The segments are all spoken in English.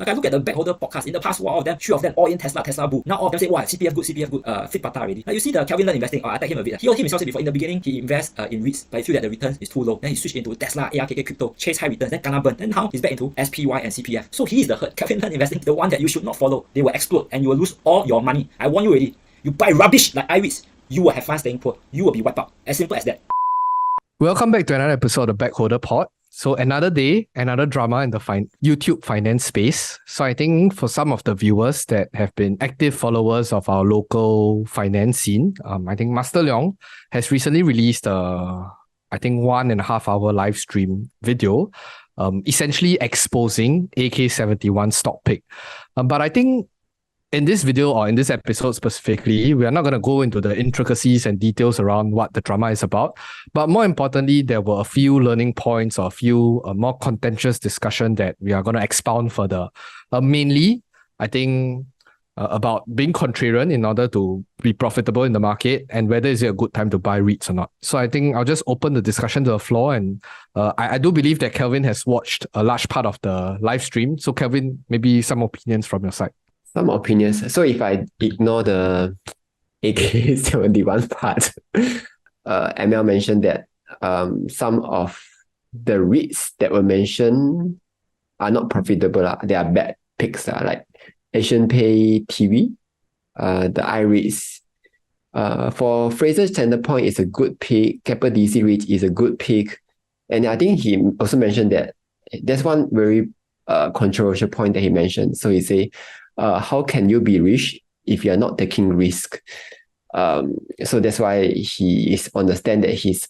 Like I look at the backholder podcast, in the past, all of them, three of them, all in Tesla boom. Now all of them say, wow, CPF good, fit pata already. Like you see the Kelvin Learn investing, I tag him a bit. He himself said before, in the beginning, he invests in REITs, but he feel that the return is too low. Then he switched into Tesla, ARKK crypto, chase high returns, then kena burn. Then now he's back into SPY and CPF. So he is the herd. Kelvin Learn investing, the one that you should not follow. They will explode and you will lose all your money. I warn you already. You buy rubbish like REITs, you will have fun staying poor. You will be wiped out. As simple as that. Welcome back to another episode of Backholder Pod. So another day, another drama in the YouTube finance space. So I think for some of the viewers that have been active followers of our local finance scene, I think Master Leong has recently released a 1.5 hour live stream video, essentially exposing AK71 stock pick. But I think in this video or in this episode specifically, we are not going to go into the intricacies and details around what the drama is about. But more importantly, there were a few learning points or a few more contentious discussion that we are going to expound further. Mainly, I think about being contrarian in order to be profitable in the market and whether is it a good time to buy REITs or not. So I think I'll just open the discussion to the floor, and I do believe that Kelvin has watched a large part of the live stream. So Kelvin, maybe some opinions from your side. Some opinions. So if I ignore the AK71 part, ML mentioned that some of the REITs that were mentioned are not profitable. They are bad picks, like Asian Pay TV, the iREITs. For Fraser's Standard Point is a good pick. Keppel DC REIT is a good pick. And I think he also mentioned that there's one very controversial point that he mentioned. So he say, how can you be rich if you're not taking risk? So that's why he is on the stand that he's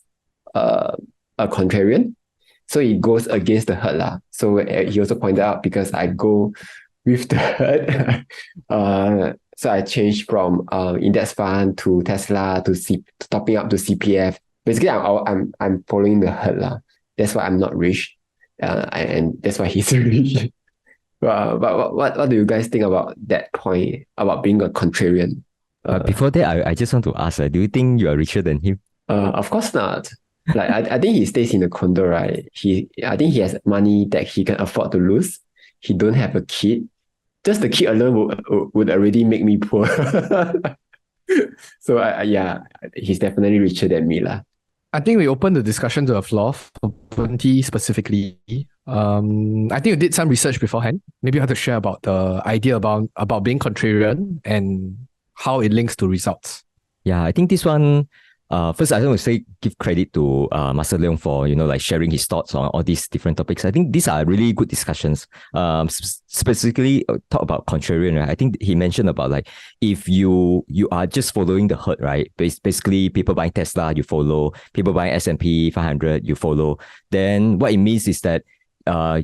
a contrarian. So he goes against the herd. So he also pointed out, because I go with the herd, so I changed from index fund to Tesla to topping up to CPF. Basically, I'm following the herd. That's why I'm not rich, and that's why he's rich. But what do you guys think about that point about being a contrarian? Before that, I just want to ask, do you think you are richer than him? Of course not. Like I think he stays in a condo, right? I think he has money that he can afford to lose. He don't have a kid. Just the kid alone would already make me poor. So yeah, he's definitely richer than me lah. I think we opened the discussion to the floor for Bunty specifically. I think you did some research beforehand. Maybe you have to share about the idea about being contrarian and how it links to results. Yeah, I think this one, first I want to say give credit to Master Leong for sharing his thoughts on all these different topics. I think these are really good discussions. Specifically talk about contrarian, right? I think he mentioned about if you are just following the herd, right? Basically people buying Tesla, you follow. People buying S&P 500, you follow. Then what it means is that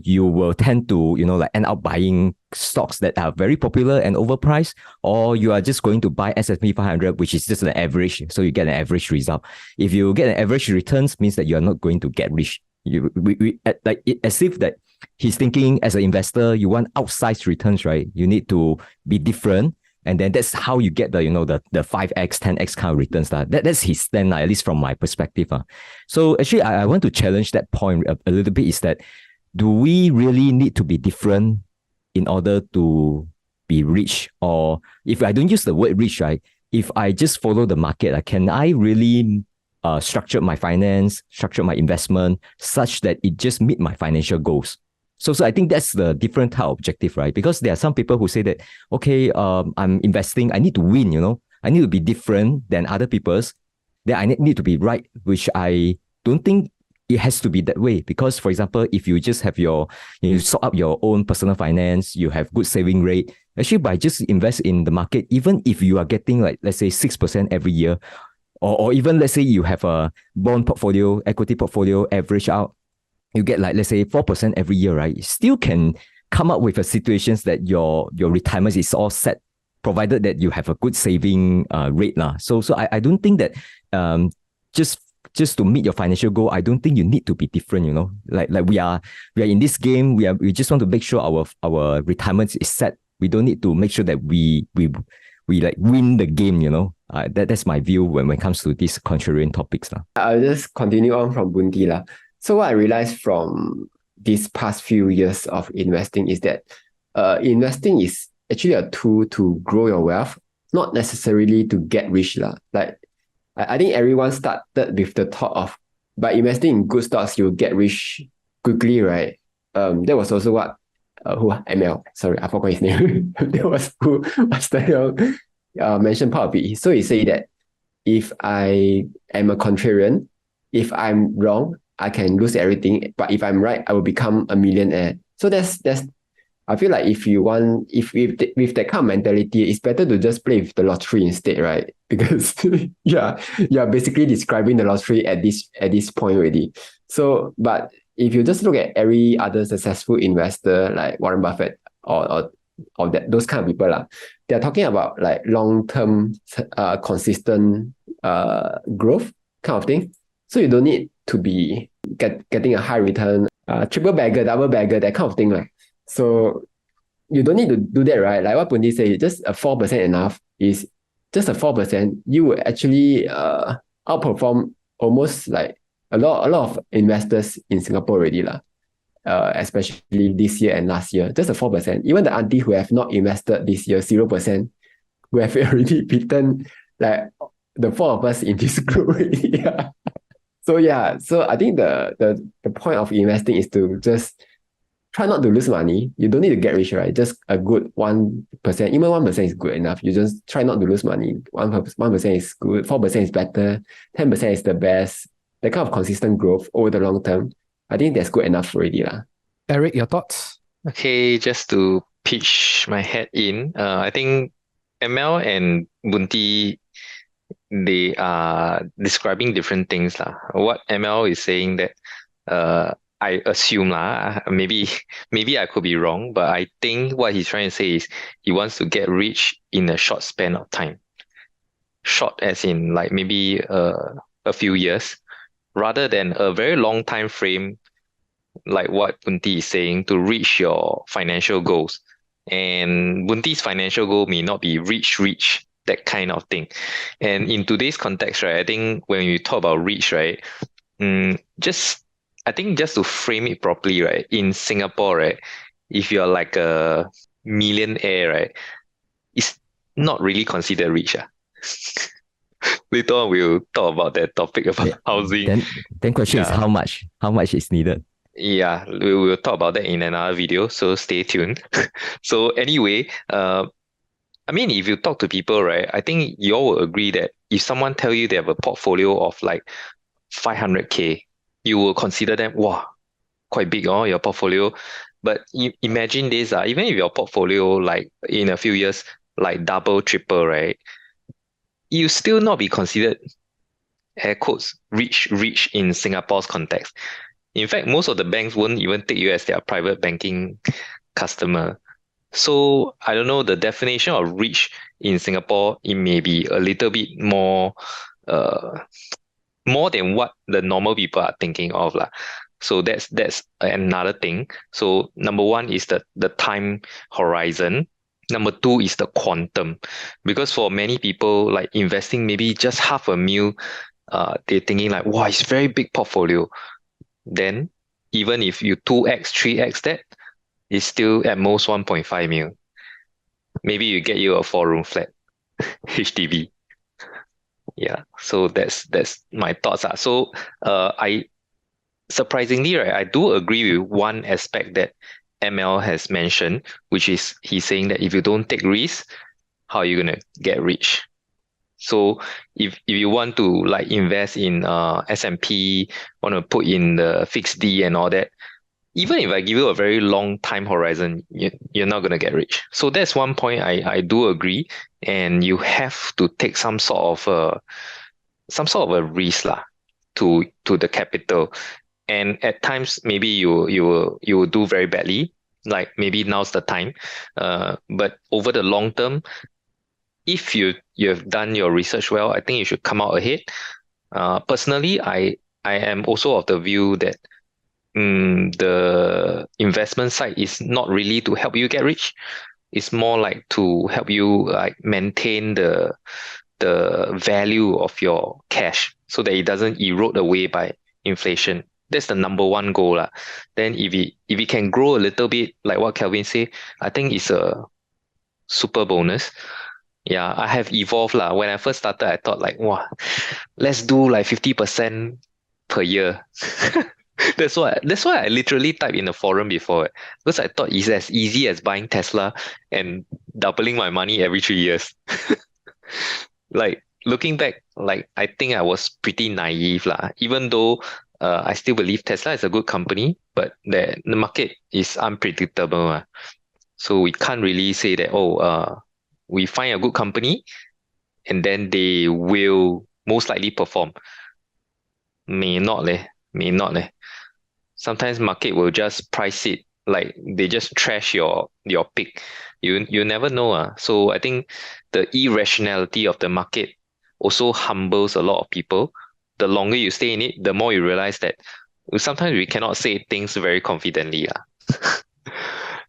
you will tend to end up buying stocks that are very popular and overpriced, or you are just going to buy S&P 500, which is just an average, so you get an average result. If you get an average returns, means that you are not going to get rich. As if that he's thinking, as an investor, you want outsized returns, right? You need to be different, and then that's how you get the 5x, 10x kind of returns. That's his stand, at least from my perspective. So actually, I want to challenge that point a little bit. Is that, do we really need to be different in order to be rich? Or if I don't use the word rich, right? If I just follow the market, can I really structure my finance, structure my investment such that it just meet my financial goals? So I think that's the different type of objective, right? Because there are some people who say that, okay, I'm investing, I need to win, I need to be different than other people's. Then I need to be right, which I don't think it has to be that way. Because, for example, if you just have you sort up your own personal finance, you have good saving rate, actually by just invest in the market, even if you are getting let's say 6% every year, or even let's say you have a bond portfolio, equity portfolio, average out, you get let's say 4% every year, right? You still can come up with a situations that your retirement is all set, provided that you have a good saving rate. So I don't think that just to meet your financial goal, I don't think you need to be different, Like we are in this game, we just want to make sure our retirement is set. We don't need to make sure that we win the game, That's my view when it comes to these contrarian topics. I'll just continue on from Bunty. So what I realized from these past few years of investing is that investing is actually a tool to grow your wealth, not necessarily to get rich lah. Like I think everyone started with the thought of by investing in good stocks you'll get rich quickly, right? That was also what ML, sorry, I forgot his name. That was who Master Leong mentioned part of it. So he said that if I am a contrarian, if I'm wrong, I can lose everything. But if I'm right, I will become a millionaire. So that's I feel like if you want, if with that kind of mentality, it's better to just play with the lottery instead, right? Because yeah, you're basically describing the lottery at this point already. So, but if you just look at every other successful investor like Warren Buffett or that those kind of people they're talking about like long-term consistent growth kind of thing. So you don't need to be getting a high return, triple bagger, double bagger, that kind of thing, right? So you don't need to do that, right? Like what Pundi said, just a 4% enough is just a 4%. You will actually outperform almost like a lot of investors in Singapore already, especially this year and last year. Just a 4%. Even the auntie who have not invested this year, 0%, who have already beaten like the four of us in this group already. So I think the point of investing is to just try not to lose money. You don't need to get rich, right? Just a good 1%, even 1% is good enough. You just try not to lose money. 1% is good, 4% is better, 10% is the best. That kind of consistent growth over the long term, I think that's good enough already. Eric, your thoughts? Okay, just to pitch my head in, I think ML and Bunti, they are describing different things lah. What ML is saying that I assume maybe I could be wrong, but I think what he's trying to say is he wants to get rich in a short span of time. Short as in like maybe a few years, rather than a very long time frame, like what Bunti is saying, to reach your financial goals. And Bunti's financial goal may not be rich, that kind of thing. And in today's context, right, I think when you talk about rich, right, just to frame it properly, right, in Singapore, right, if you're like a millionaire, right, it's not really considered rich. Later on, we'll talk about that topic about housing. Then question is how much? How much is needed? Yeah, we will talk about that in another video, so stay tuned. So anyway, I mean, if you talk to people, right, I think you all will agree that if someone tell you they have a portfolio of like 500K, you will consider them, wow, quite big, your portfolio. But imagine this, even if your portfolio, like in a few years, like double, triple, right, you still not be considered, air quotes, rich in Singapore's context. In fact, most of the banks won't even take you as their private banking customer. So I don't know, the definition of rich in Singapore, it may be a little bit more than what the normal people are thinking of. So that's another thing. So number one is the time horizon. Number two is the quantum. Because for many people, like investing maybe just $500,000, they're thinking like, wow, it's very big portfolio. Then even if you 2x, 3x that, it's still at most 1.5 million. Maybe you get you a 4-room flat, HDB. Yeah, so that's my thoughts. So I surprisingly, right, I do agree with one aspect that ML has mentioned, which is he's saying that if you don't take risks, how are you gonna get rich? So if you want to like invest in S&P, want to put in the fixed D and all that, even if I give you a very long time horizon, you're not going to get rich. So that's one point I do agree. And you have to take some sort of a risk to the capital. And at times, maybe you will do very badly. Like maybe now's the time. But over the long term, if you have done your research well, I think you should come out ahead. Personally, I am also of the view that the investment side is not really to help you get rich. It's more like to help you like maintain the value of your cash so that it doesn't erode away by inflation. that's the number one goal lah. Then if it can grow a little bit, like what Kelvin say, I think it's a super bonus. Yeah, I have evolved lah. When I first started, I thought like, wow, let's do like 50% per year. That's why I literally typed in the forum before, because I thought it's as easy as buying Tesla and doubling my money every 3 years. Like looking back, like I think I was pretty naive lah. Even though I still believe Tesla is a good company, but the market is unpredictable. So we can't really say that, we find a good company and then they will most likely perform. May not leh. Sometimes market will just price it, like they just trash your pick. You never know. So I think the irrationality of the market also humbles a lot of people. The longer you stay in it, the more you realize that sometimes we cannot say things very confidently.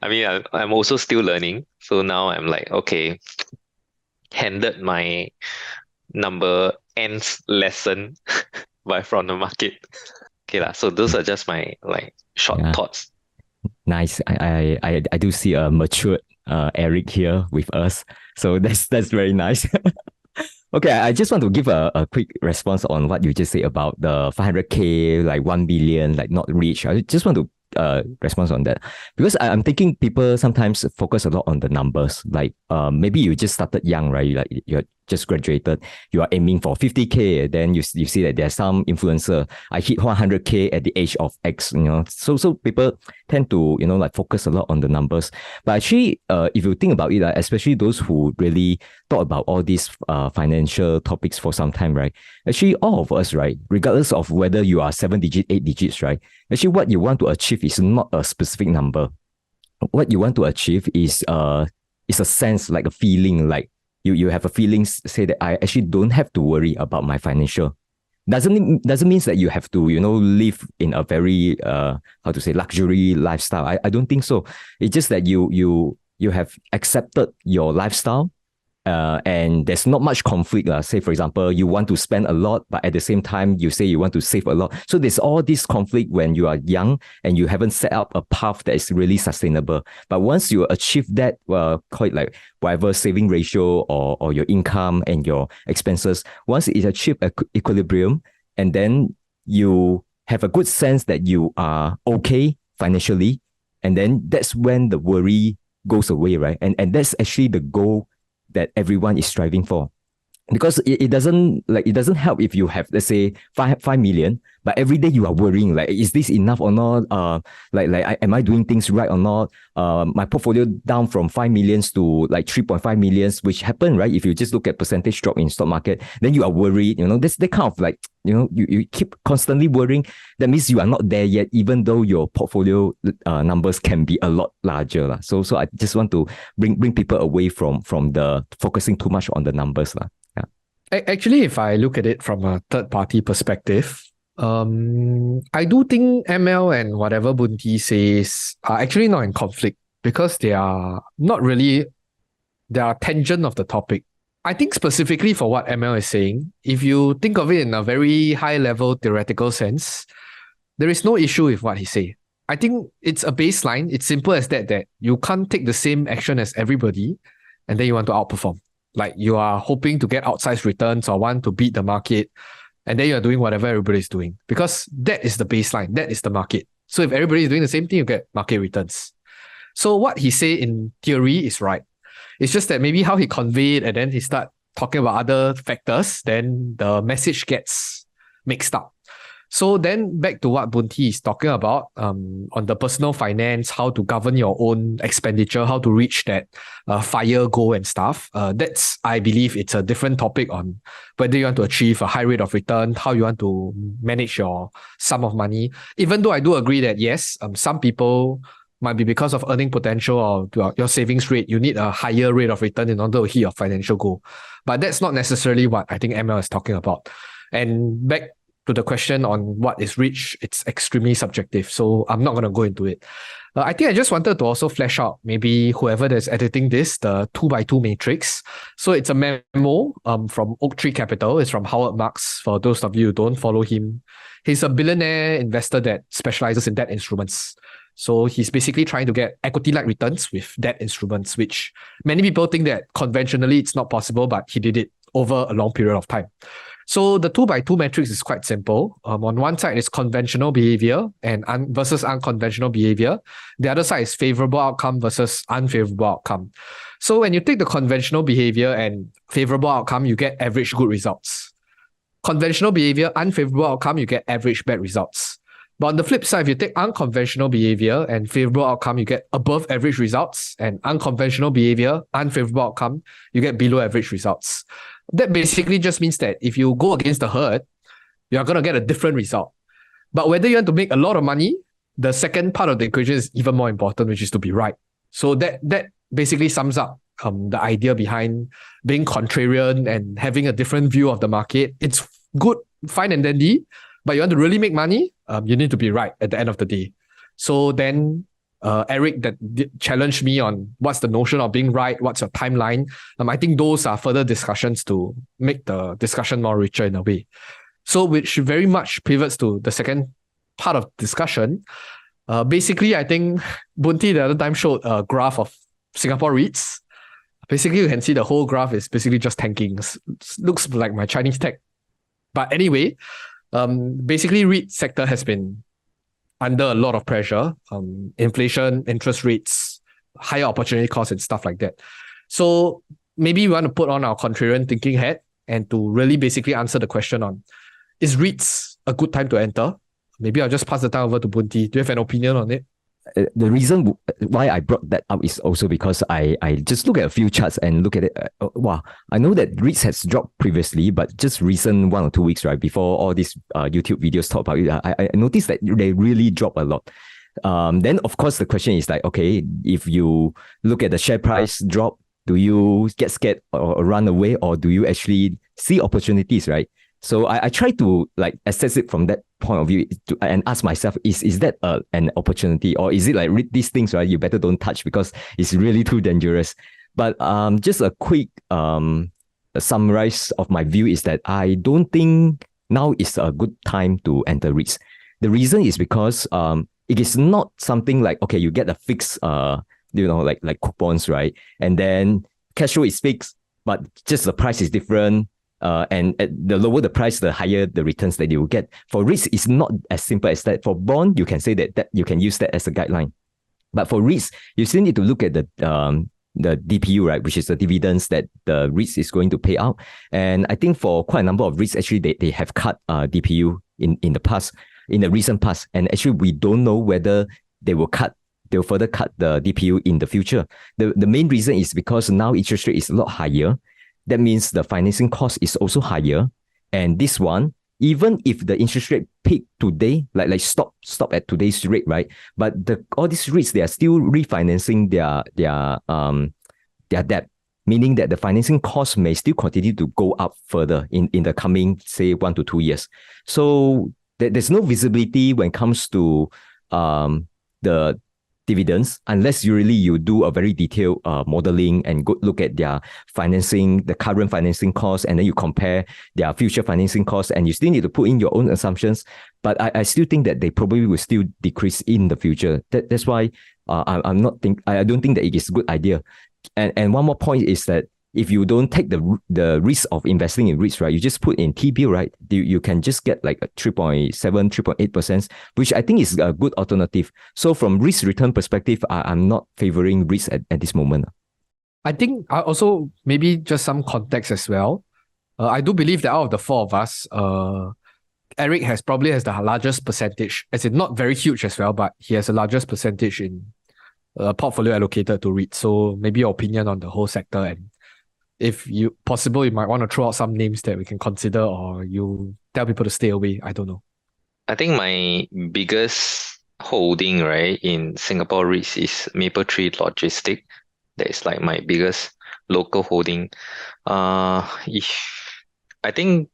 I mean, I'm also still learning. So now I'm like, okay, handed my number nth lesson from the market. Okay lah. So those are just my like short thoughts. Nice. I do see a matured Eric here with us. So that's very nice. Okay, I just want to give a quick response on what you just said about the 500K, like 1 billion, like not reach. I just want to respond on that, because I'm thinking people sometimes focus a lot on the numbers. Like maybe you just started young, right? Like you're just graduated, you are aiming for 50K, then you see that there's some influencer, I hit 100K at the age of X, so people tend to like focus a lot on the numbers. But actually if you think about it, especially those who really thought about all these financial topics for some time, right? Actually all of us, right, regardless of whether you are 7 digit, 8 digits, right, actually what you want to achieve is not a specific number. What you want to achieve is a sense, like a feeling, like you have a feeling, say that I actually don't have to worry about my financial. Doesn't mean that you have to live in a very luxury lifestyle. I don't think so. It's just that you have accepted your lifestyle, and there's not much conflict. Say for example, you want to spend a lot, but at the same time you say you want to save a lot. So there's all this conflict when you are young and you haven't set up a path that is really sustainable. But once you achieve that, quite like whatever saving ratio or your income and your expenses, once it achieves equilibrium, and then you have a good sense that you are okay financially, and then that's when the worry goes away, right? And that's actually the goal that everyone is striving for. Because it doesn't help if you have, let's say, 5 million, but every day you are worrying, like, is this enough or not? Am I doing things right or not? My portfolio down from 5 millions to like 3.5 millions, which happened, right? If you just look at percentage drop in stock market, then you are worried. That's the kind of like, you keep constantly worrying. That means you are not there yet, even though your portfolio numbers can be a lot larger. So I just want to bring people away from the focusing too much on the numbers. Actually, if I look at it from a third-party perspective, I do think ML and whatever Bunti says are actually not in conflict, because they are not really, they are tangent of the topic. I think specifically for what ML is saying, if you think of it in a very high-level theoretical sense, there is no issue with what he say. I think it's a baseline. It's simple as that you can't take the same action as everybody and then you want to outperform. Like you are hoping to get outsized returns or want to beat the market, and then you're doing whatever everybody's doing, because that is the baseline, that is the market. So if everybody is doing the same thing, you get market returns. So what he say in theory is right. It's just that maybe how he convey it and then he start talking about other factors, then the message gets mixed up. So then back to what Bunti is talking about on the personal finance, how to govern your own expenditure, how to reach that FIRE goal and stuff. That's, I believe, it's a different topic on whether you want to achieve a high rate of return, how you want to manage your sum of money. Even though I do agree that yes, some people might be because of earning potential or your savings rate, you need a higher rate of return in order to hit your financial goal. But that's not necessarily what I think ML is talking about. And back to the question on what is rich, it's extremely subjective. So I'm not going to go into it. I think I just wanted to also flesh out, maybe whoever that's editing this, the 2x2 matrix. So it's a memo from Oaktree Capital. It's from Howard Marks. For those of you who don't follow him, He's a billionaire investor that specializes in debt instruments. So he's basically trying to get equity-like returns with debt instruments, which many people think that conventionally it's not possible, but he did it over a long period of time. So the 2x2 matrix is quite simple. On one side is conventional behavior and versus unconventional behavior. The other side is favorable outcome versus unfavorable outcome. So when you take the conventional behavior and favorable outcome, you get average good results. Conventional behavior, unfavorable outcome, you get average bad results. But on the flip side, if you take unconventional behavior and favorable outcome, you get above average results, and unconventional behavior, unfavorable outcome, you get below average results. That basically just means that if you go against the herd, you're going to get a different result. But whether you want to make a lot of money, the second part of the equation is even more important, which is to be right. So that basically sums up the idea behind being contrarian and having a different view of the market. It's good, fine and dandy, but you want to really make money, you need to be right at the end of the day. So then Eric that challenged me on what's the notion of being right, what's your timeline. I think those are further discussions to make the discussion more richer in a way. So which very much pivots to the second part of discussion. Basically, I think Bunti the other time showed a graph of Singapore REITs. Basically, you can see the whole graph is basically just tanking. Looks like my Chinese tech. But anyway, basically REIT sector has been under a lot of pressure, inflation, interest rates, higher opportunity costs and stuff like that. So maybe we want to put on our contrarian thinking hat and to really basically answer the question on, is REITs a good time to enter? Maybe I'll just pass the time over to Bunti. Do you have an opinion on it? The reason why I brought that up is also because I just look at a few charts and look at it. Wow, I know that REITs has dropped previously, but just recent 1 or 2 weeks, right, before all these YouTube videos talk about it, I noticed that they really drop a lot. Then of course the question is like, okay, if you look at the share price drop, do you get scared or run away, or do you actually see opportunities, right? So I try to like assess it from that point of view and ask myself, is that an opportunity, or is it like these things, right? You better don't touch because it's really too dangerous. But just a quick summarize of my view is that I don't think now is a good time to enter REITs. The reason is because it is not something like, okay, you get a fixed like coupons, right? And then cash flow is fixed, but just the price is different. And the lower the price, the higher the returns that you will get. For REITs, it's not as simple as that. For bond, you can say that you can use that as a guideline. But for REITs, you still need to look at the DPU, right, which is the dividends that the REITs is going to pay out. And I think for quite a number of REITs, actually, they have cut DPU in the recent past. And actually, we don't know whether they'll further cut the DPU in the future. The main reason is because now interest rate is a lot higher. That means the financing cost is also higher. And this one, even if the interest rate peak today, like stop at today's rate, right? But all these REITs, they are still refinancing their debt, meaning that the financing cost may still continue to go up further in the coming, say, 1 to 2 years. So there's no visibility when it comes to the dividends, unless you do a very detailed modeling and go look at their financing, the current financing costs, and then you compare their future financing costs, and you still need to put in your own assumptions. But I still think that they probably will still decrease in the future. That's why I don't think that it is a good idea. And one more point is that if you don't take the risk of investing in REITs, right, you just put in T-bill, right, you can just get like a 3.7, 3.8%, which I think is a good alternative. So from risk return perspective, I'm not favoring REITs at this moment. I think also maybe just some context as well. I do believe that out of the four of us, Eric probably has the largest percentage, as in not very huge as well, but he has the largest percentage in portfolio allocated to REITs. So maybe your opinion on the whole sector, and if you possible, you might want to throw out some names that we can consider, or you tell people to stay away. I don't know. I think my biggest holding, right, in Singapore REITs is Mapletree Logistic. That is like my biggest local holding. If I think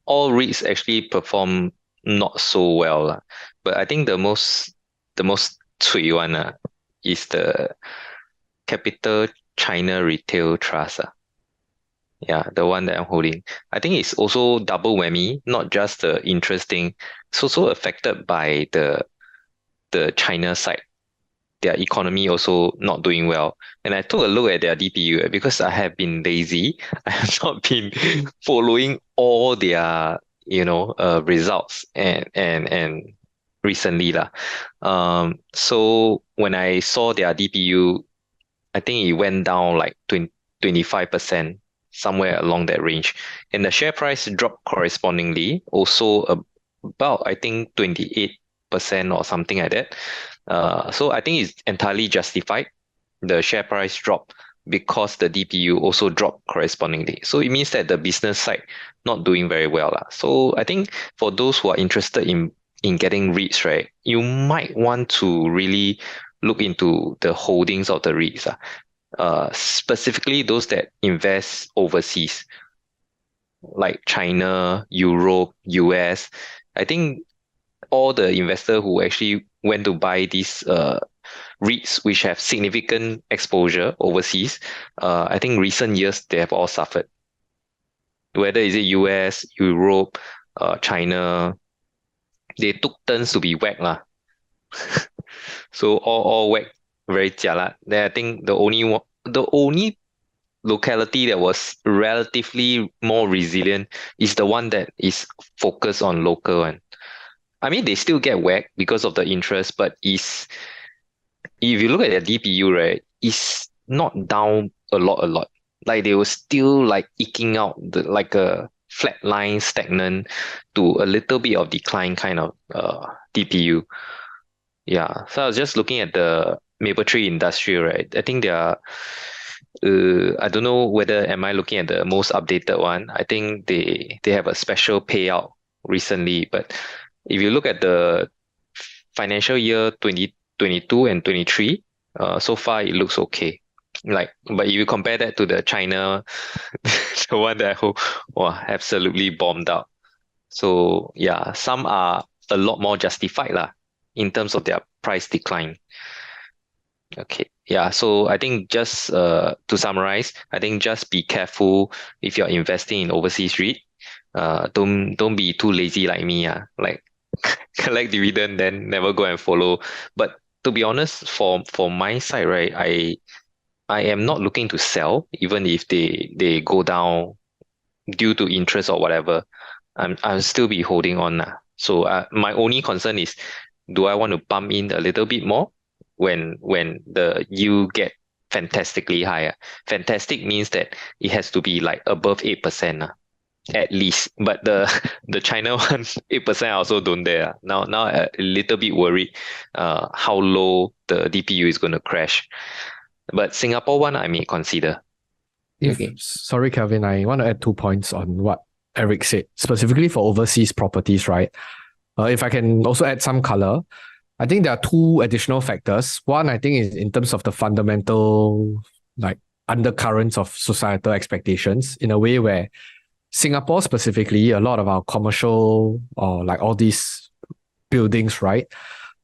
all REITs actually perform not so well, but I think the most cui one is the Capital China Retail Trust. Yeah, the one that I'm holding. I think it's also double whammy, not just the interest thing. It's also affected by the China side. Their economy also not doing well. And I took a look at their DPU because I have been lazy. I have not been following all their, results and recently lah. So when I saw their DPU, I think it went down like 25%, somewhere along that range. And the share price dropped correspondingly, also about, I think, 28% or something like that. So I think it's entirely justified. The share price dropped because the DPU also dropped correspondingly. So it means that the business side not doing very well lah. So I think for those who are interested in getting REITs, right, you might want to really look into the holdings of the REITs. Specifically those that invest overseas, like China, Europe, US. I think all the investor who actually went to buy these REITs which have significant exposure overseas, I think recent years they have all suffered. Whether is it US, Europe, China, they took turns to be whacked lah. So all whack very jialat. Then I think the only locality that was relatively more resilient is the one that is focused on local one. I mean, they still get whacked because of the interest, but if you look at their DPU, right, it's not down a lot. Like they were still like eking out like a flat line, stagnant to a little bit of decline kind of DPU. Yeah, so I was just looking at the Mapletree Industrial, right? I think they are. I don't know whether am I looking at the most updated one. I think they have a special payout recently, but if you look at the financial year 2022 and 23, so far it looks okay. But if you compare that to the China, the one that absolutely bombed out. So yeah, some are a lot more justified lah in terms of their price decline. Okay. Yeah. So I think just to summarize, I think just be careful if you're investing in overseas REIT. Don't be too lazy like me. Like collect dividend, then never go and follow. But to be honest, for my side, right, I am not looking to sell, even if they go down due to interest or whatever. I'll still be holding on. So my only concern is, do I want to pump in a little bit more when the yield get fantastically higher? Fantastic means that it has to be like above 8%. At least, but the China one 8% I also don't dare. Now a little bit worried how low the DPU is going to crash. But Singapore one I may consider. Sorry, Kelvin, I want to add 2 points on what Eric said, specifically for overseas properties, right? If I can also add some color, I think there are 2 additional factors. One, I think, is in terms of the fundamental like undercurrents of societal expectations, in a way where Singapore specifically, a lot of our commercial or like all these buildings, right?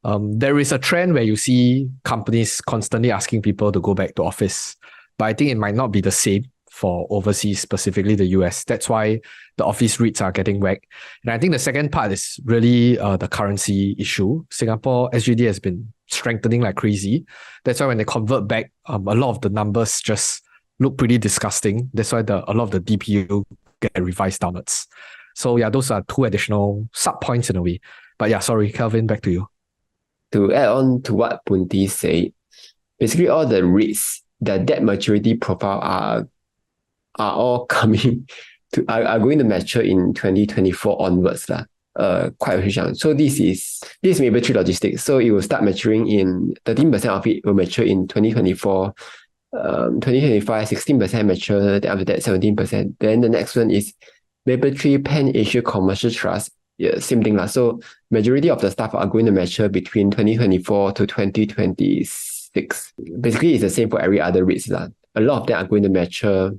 There is a trend where you see companies constantly asking people to go back to office. But I think it might not be the same for overseas, specifically the US. That's why the office REITs are getting whacked. And I think the second part is really the currency issue. Singapore SGD has been strengthening like crazy. That's why when they convert back, a lot of the numbers just look pretty disgusting. That's why a lot of the DPU get revised downwards. So yeah, those are 2 additional sub points in a way. But yeah, sorry, Kelvin, back to you. To add on to what Punti said, basically all the REITs, the debt maturity profile are all coming to are going to mature in 2024 onwards quite a huge chunk. So this is Mapletree Logistics. So it will start maturing in 13% of it will mature in 2024. 2025, 16% mature, then after that 17%. Then the next one is Mapletree Pan Asia Commercial Trust. Yeah, same thing. So majority of the stuff are going to mature between 2024 to 2026. Basically, it's the same for every other REITs. A lot of them are going to mature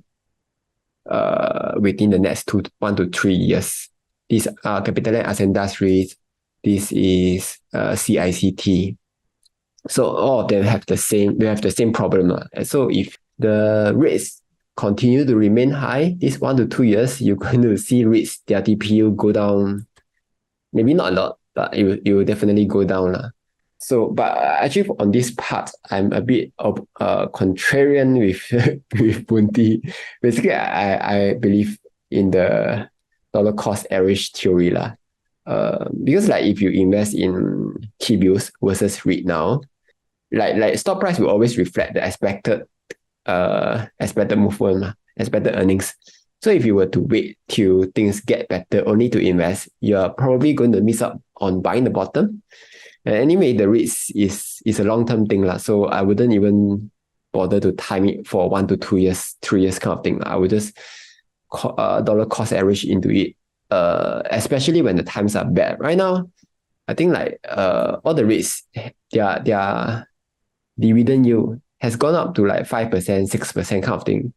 within the next 1 to 3 years. These are CapitaLand Ascendas REITs. This is CICT. So all of them have the same problem. So if the REITs continue to remain high, this 1 to 2 years, you're going to see REITs, their DPU go down. Maybe not a lot, but it will definitely go down. So, but actually on this part, I'm a bit of contrarian with with Bunti. Basically, I believe in the dollar cost average theory lah. Because like if you invest in T-bills versus REIT now, like stock price will always reflect the expected movement, expected earnings. So if you were to wait till things get better only to invest, you're probably going to miss out on buying the bottom. And anyway, the REITs is a long-term thing lah. So I wouldn't even bother to time it for 1 to 2 years, 3 years kind of thing. I would just dollar cost average into it. Especially when the times are bad. Right now, I think like all the REITs, their dividend yield has gone up to like 5%, 6% kind of thing.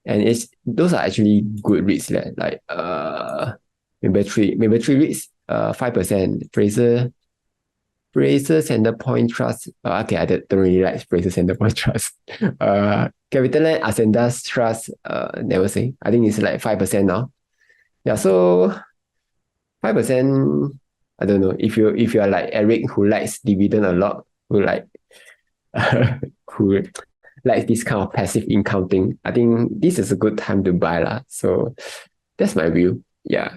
And those are actually good REITs like Maple Tree REITs, 5%. Fraser Centrepoint Trust. Okay, I don't really like Fraser Centrepoint Trust. CapitaLand Ascendas Trust. Never say. I think it's like 5% now. Yeah, so 5%. I don't know if you are like Eric who likes dividend a lot, who likes this kind of passive income thing. I think this is a good time to buy lah. So that's my view. Yeah.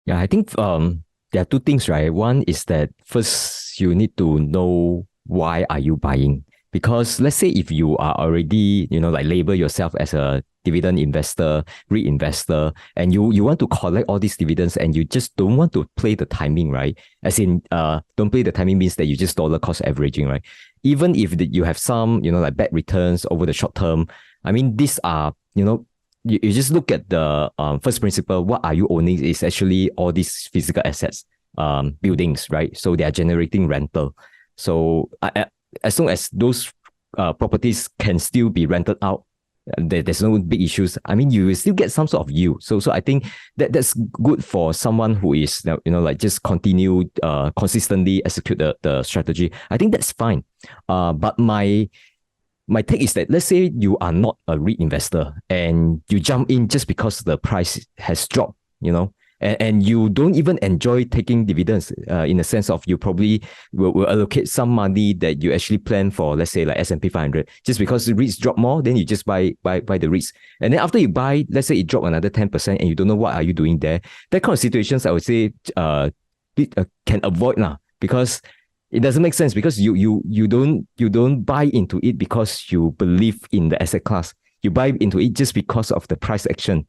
Yeah, I think there are two things, right? One is that first you need to know why are you buying. Because let's say if you are already, like label yourself as a dividend investor, REIT investor, and you want to collect all these dividends and you just don't want to play the timing, right? As in, don't play the timing means that you just dollar cost averaging, right? Even if you have some, like bad returns over the short term, I mean, these are, you just look at the first principle, what are you owning is actually all these physical assets, buildings, right? So they are generating rental. So as long as those properties can still be rented out, there's no big issues. I mean, you will still get some sort of yield. So I think that's good for someone who is, like just continue consistently execute the strategy. I think that's fine. But my take is that let's say you are not a REIT investor and you jump in just because the price has dropped, and you don't even enjoy taking dividends in the sense of you probably will allocate some money that you actually plan for, let's say like S&P 500, just because the REITs drop more, then you just buy the REITs. And then after you buy, let's say it drop another 10% and you don't know what are you doing there. That kind of situations, I would say can avoid now, because it doesn't make sense, because you don't buy into it because you believe in the asset class. You buy into it just because of the price action.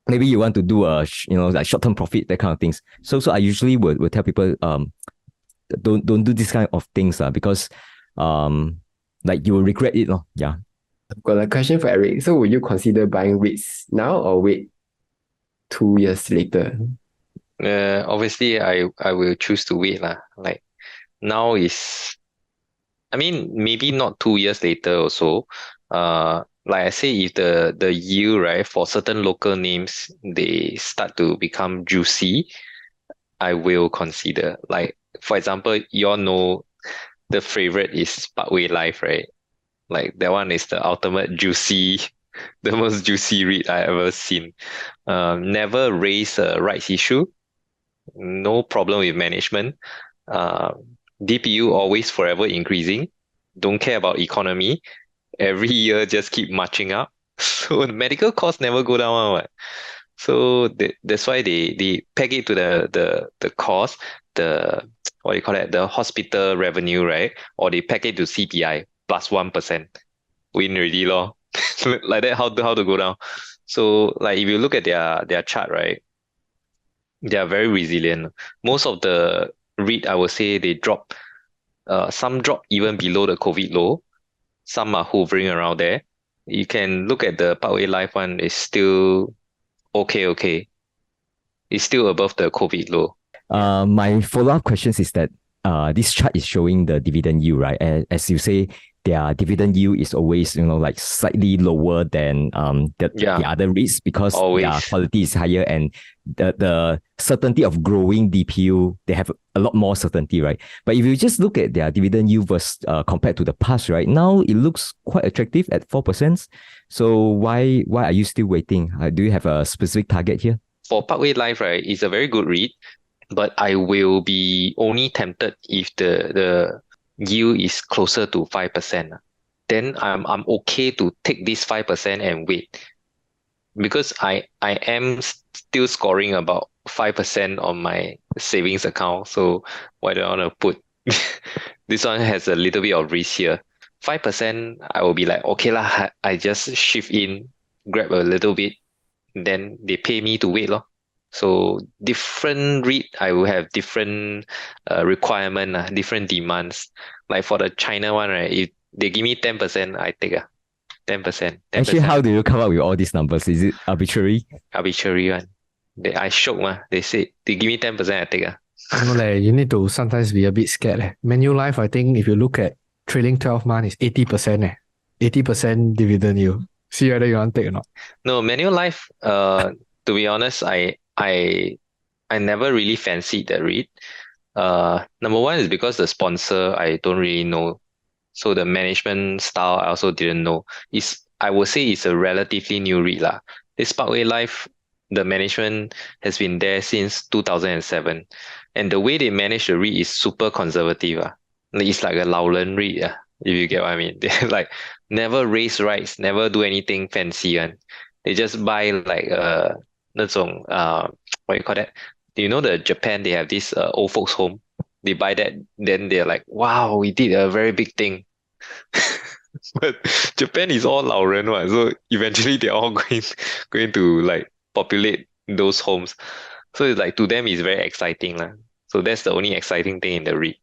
Maybe you want to do like short-term profit, that kind of things. So I usually would tell people don't do this kind of things because like you will regret it. Yeah. I've got a question for Eric. So would you consider buying REITs now or wait 2 years later? Obviously I will choose to wait lah. Like now is, I mean, maybe not 2 years later or so. Like I say, if the yield, right, for certain local names, they start to become juicy, I will consider. Like, for example, you all know the favorite is Parkway Life, right? Like that one is the ultimate juicy, the most juicy REIT I ever seen. Never raise a rights issue, no problem with management. DPU always forever increasing, don't care about economy. Every year just keep marching up. So the medical costs never go down. Right? So that's why they peg it to the cost, the what do you call that, the hospital revenue, right? Or they peg it to CPI plus 1%. Win already lor. Like that, how to go down. So like if you look at their chart, right? They are very resilient. Most of the REIT, I would say they drop, some drop even below the COVID low. Some are hovering around there. You can look at the Parkway Life one, is still okay. It's still above the COVID low. My follow-up questions is that this chart is showing the dividend yield, right? As you say, their dividend yield is always, like slightly lower than the other REITs because their Always. quality is higher and the certainty of growing DPU, they have a lot more certainty, right? But if you just look at their dividend yield versus compared to the past, right, now it looks quite attractive at 4%. So why are you still waiting? Do you have a specific target here? For Parkway Life, right, it's a very good REIT, but I will be only tempted if the yield is closer to 5%. Then I'm okay to take this 5% and wait. Because I am still scoring about 5% on my savings account. So why do I want to put this one has a little bit of risk here. 5%, I will be like, okay lah, I just shift in, grab a little bit, then they pay me to wait lor. So different REIT, I will have different requirement, different demands. Like for the China one, right? If they give me 10%, I take 10%. Actually, how do you come up with all these numbers? Is it arbitrary? Arbitrary one. I shook They said they give me 10%, I take You need to sometimes be a bit scared. Manulife, I think if you look at trailing 12 months, is 80%. 80% dividend yield. See whether you want to take or not. No, Manulife, to be honest, I never really fancied that REIT. Number one is because the sponsor I don't really know. So the management style I also didn't know. I would say it's a relatively new REIT lah. This Parkway Life, the management has been there since 2007. And the way they manage the REIT is super conservative. It's like a 老人 REIT, if you get what I mean. They like never raise rights, never do anything fancy. They just buy like 那种 what you call that? Do you know the Japan, they have this old folks home? They buy that, then they're like, wow, we did a very big thing. But Japan is all 老人 one, so eventually they're all going to like populate those homes. So it's like to them it's very exciting lah. So that's the only exciting thing in the REIT.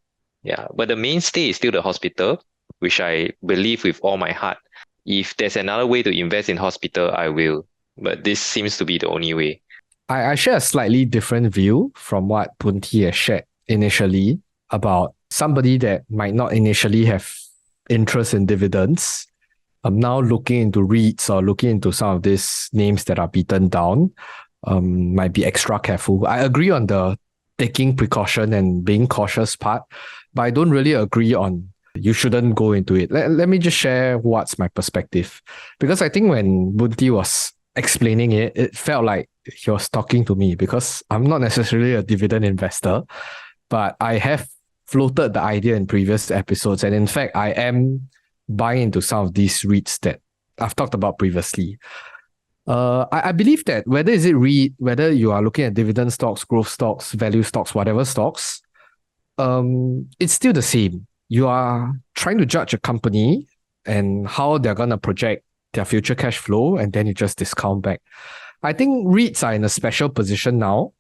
Yeah, but the mainstay is still the hospital, which I believe with all my heart. If there's another way to invest in hospital, I will. But this seems to be the only way. I share a slightly different view from what Punti has shared initially about somebody that might not initially have interest in dividends. I'm now looking into REITs or looking into some of these names that are beaten down. Might be extra careful. I agree on the taking precaution and being cautious part, but I don't really agree on you shouldn't go into it. Let me just share what's my perspective. Because I think when Bunti was explaining it, it felt like he was talking to me because I'm not necessarily a dividend investor, but I have floated the idea in previous episodes. And in fact, I am buying into some of these REITs that I've talked about previously. I believe that whether is it REIT, whether you are looking at dividend stocks, growth stocks, value stocks, whatever stocks, it's still the same. You are trying to judge a company and how they're going to project their future cash flow, and then you just discount back. I think REITs are in a special position now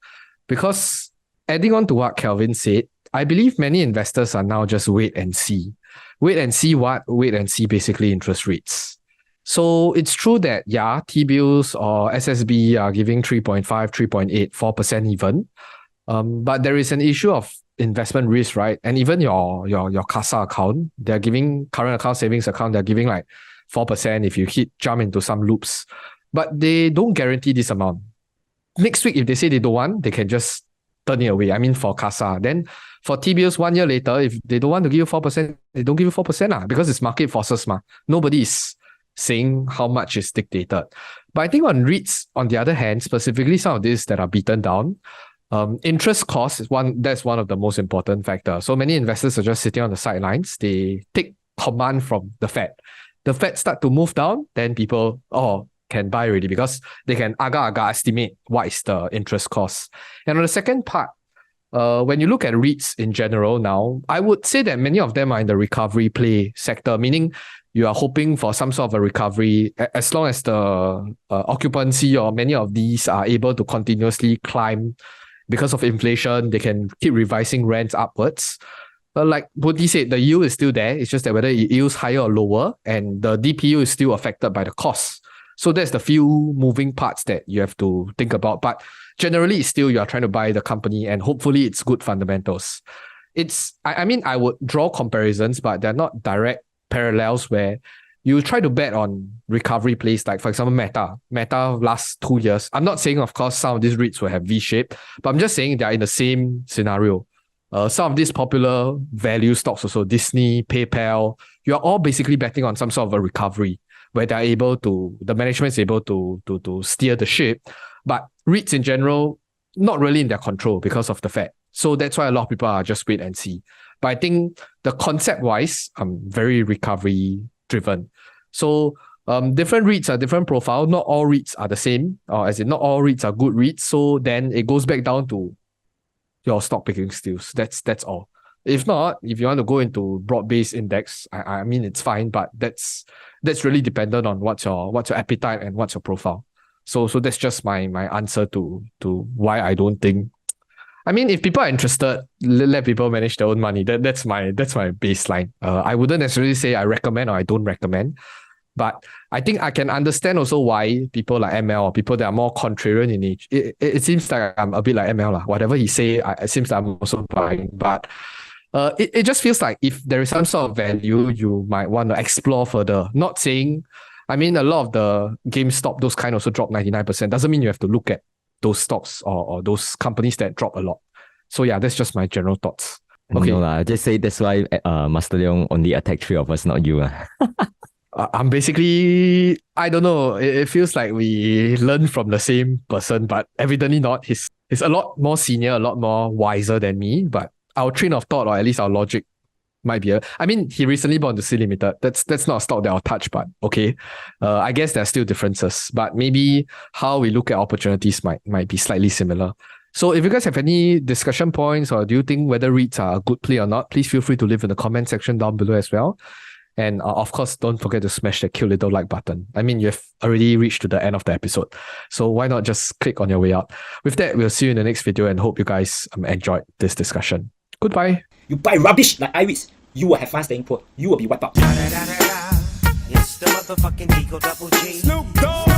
because, adding on to what Kelvin said, I believe many investors are now just wait and see. Wait and see what? Wait and see basically interest rates. So it's true that, yeah, T-bills or SSB are giving 3.5, 3.8, 4% even. But there is an issue of investment risk, right? And even your CASA account, they're giving current account, savings account, they're giving like 4% if you jump into some loops. But they don't guarantee this amount. Next week, if they say they don't want, they can just turn it away. I mean, for CASA. Then for T-bills, 1 year later, if they don't want to give you 4%, they don't give you 4% because it's market forces. Nobody is saying how much is dictated. But I think on REITs, on the other hand, specifically some of these that are beaten down, interest cost is that's one of the most important factors. So many investors are just sitting on the sidelines. They take command from the Fed. The Fed start to move down, then people can buy already because they can agak-agak estimate what is the interest cost. And on the second part, when you look at REITs in general now, I would say that many of them are in the recovery play sector, meaning you are hoping for some sort of a recovery as long as the occupancy or many of these are able to continuously climb because of inflation, they can keep revising rents upwards. But like Bodhi said, the yield is still there. It's just that whether it yields higher or lower, and the DPU is still affected by the cost. So there's the few moving parts that you have to think about. But generally, it's still you are trying to buy the company and hopefully it's good fundamentals. I mean, I would draw comparisons, but they're not direct parallels where you try to bet on recovery plays, like for example, Meta last 2 years. I'm not saying, of course, some of these REITs will have V-shape, but I'm just saying they're in the same scenario. Some of these popular value stocks also, Disney, PayPal, you're all basically betting on some sort of a recovery where the management is able to steer the ship. But REITs in general, not really in their control because of the Fed. So that's why a lot of people are just wait and see. But I think the concept-wise, I'm very recovery driven. So different REITs are different profile. Not all REITs are the same, or as in not all REITs are good REITs. So then it goes back down to your stock picking skills. That's all. If not, if you want to go into broad-based index, I mean it's fine, but that's really dependent on what's your appetite and what's your profile. So that's just my answer to why I don't think. I mean, if people are interested, let people manage their own money. That's my baseline. I wouldn't necessarily say I recommend or I don't recommend, but I think I can understand also why people like ML or people that are more contrarian in age. It seems like I'm a bit like ML lah. Whatever he say, it seems like I'm also buying. But it just feels like if there is some sort of value, you might want to explore further. Not saying, I mean, a lot of the GameStop, those kind also drop 99%. Doesn't mean you have to look at those stocks or those companies that drop a lot. So yeah, that's just my general thoughts. Okay. No, I just say that's why Master Leong only attacked 3 of us, not you. I'm basically, I don't know, it feels like we learn from the same person, but evidently not. He's a lot more senior, a lot more wiser than me, but our train of thought, or at least our logic, might be I mean, he recently bought into C Limited. That's not a stock that I'll touch, but okay. I guess there are still differences, but maybe how we look at opportunities might be slightly similar. So if you guys have any discussion points, or do you think whether REITs are a good play or not, please feel free to leave in the comment section down below as well. And of course, don't forget to smash that cute little like button. I mean, you've already reached to the end of the episode, so why not just click on your way out? With that, we'll see you in the next video and hope you guys enjoyed this discussion. Goodbye. You buy rubbish like REITs, you will have fun staying put. You will be wiped out. It's the motherfucking Eagle Double G. Snoop Dogg.